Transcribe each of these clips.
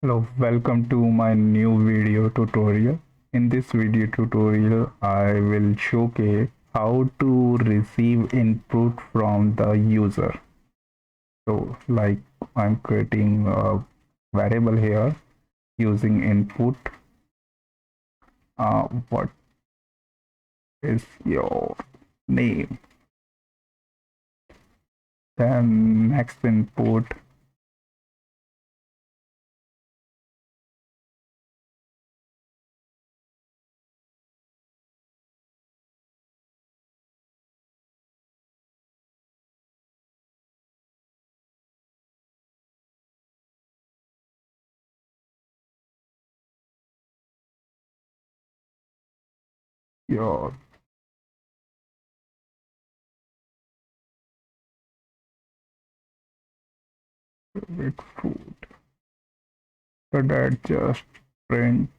Hello, welcome to my new video tutorial. In this video tutorial, I will showcase how to receive input from the user. So like I'm creating a variable here using input. What is your name? Then next input, your favorite food. So that just print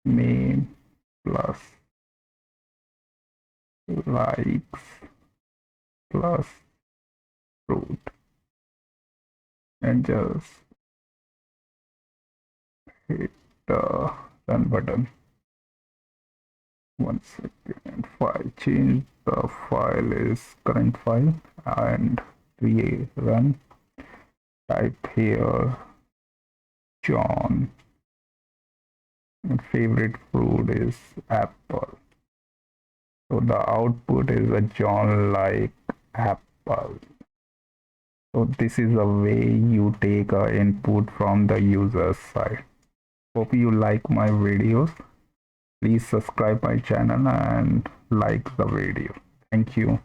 name plus likes plus fruit and just hit the run button. One second. File change. The file is current file and we run. Type here John. And favorite fruit is apple. So the output is a John like apple. So this is a way you take a input from the user's side. Hope you like my videos. Please subscribe my channel and like the video. Thank you.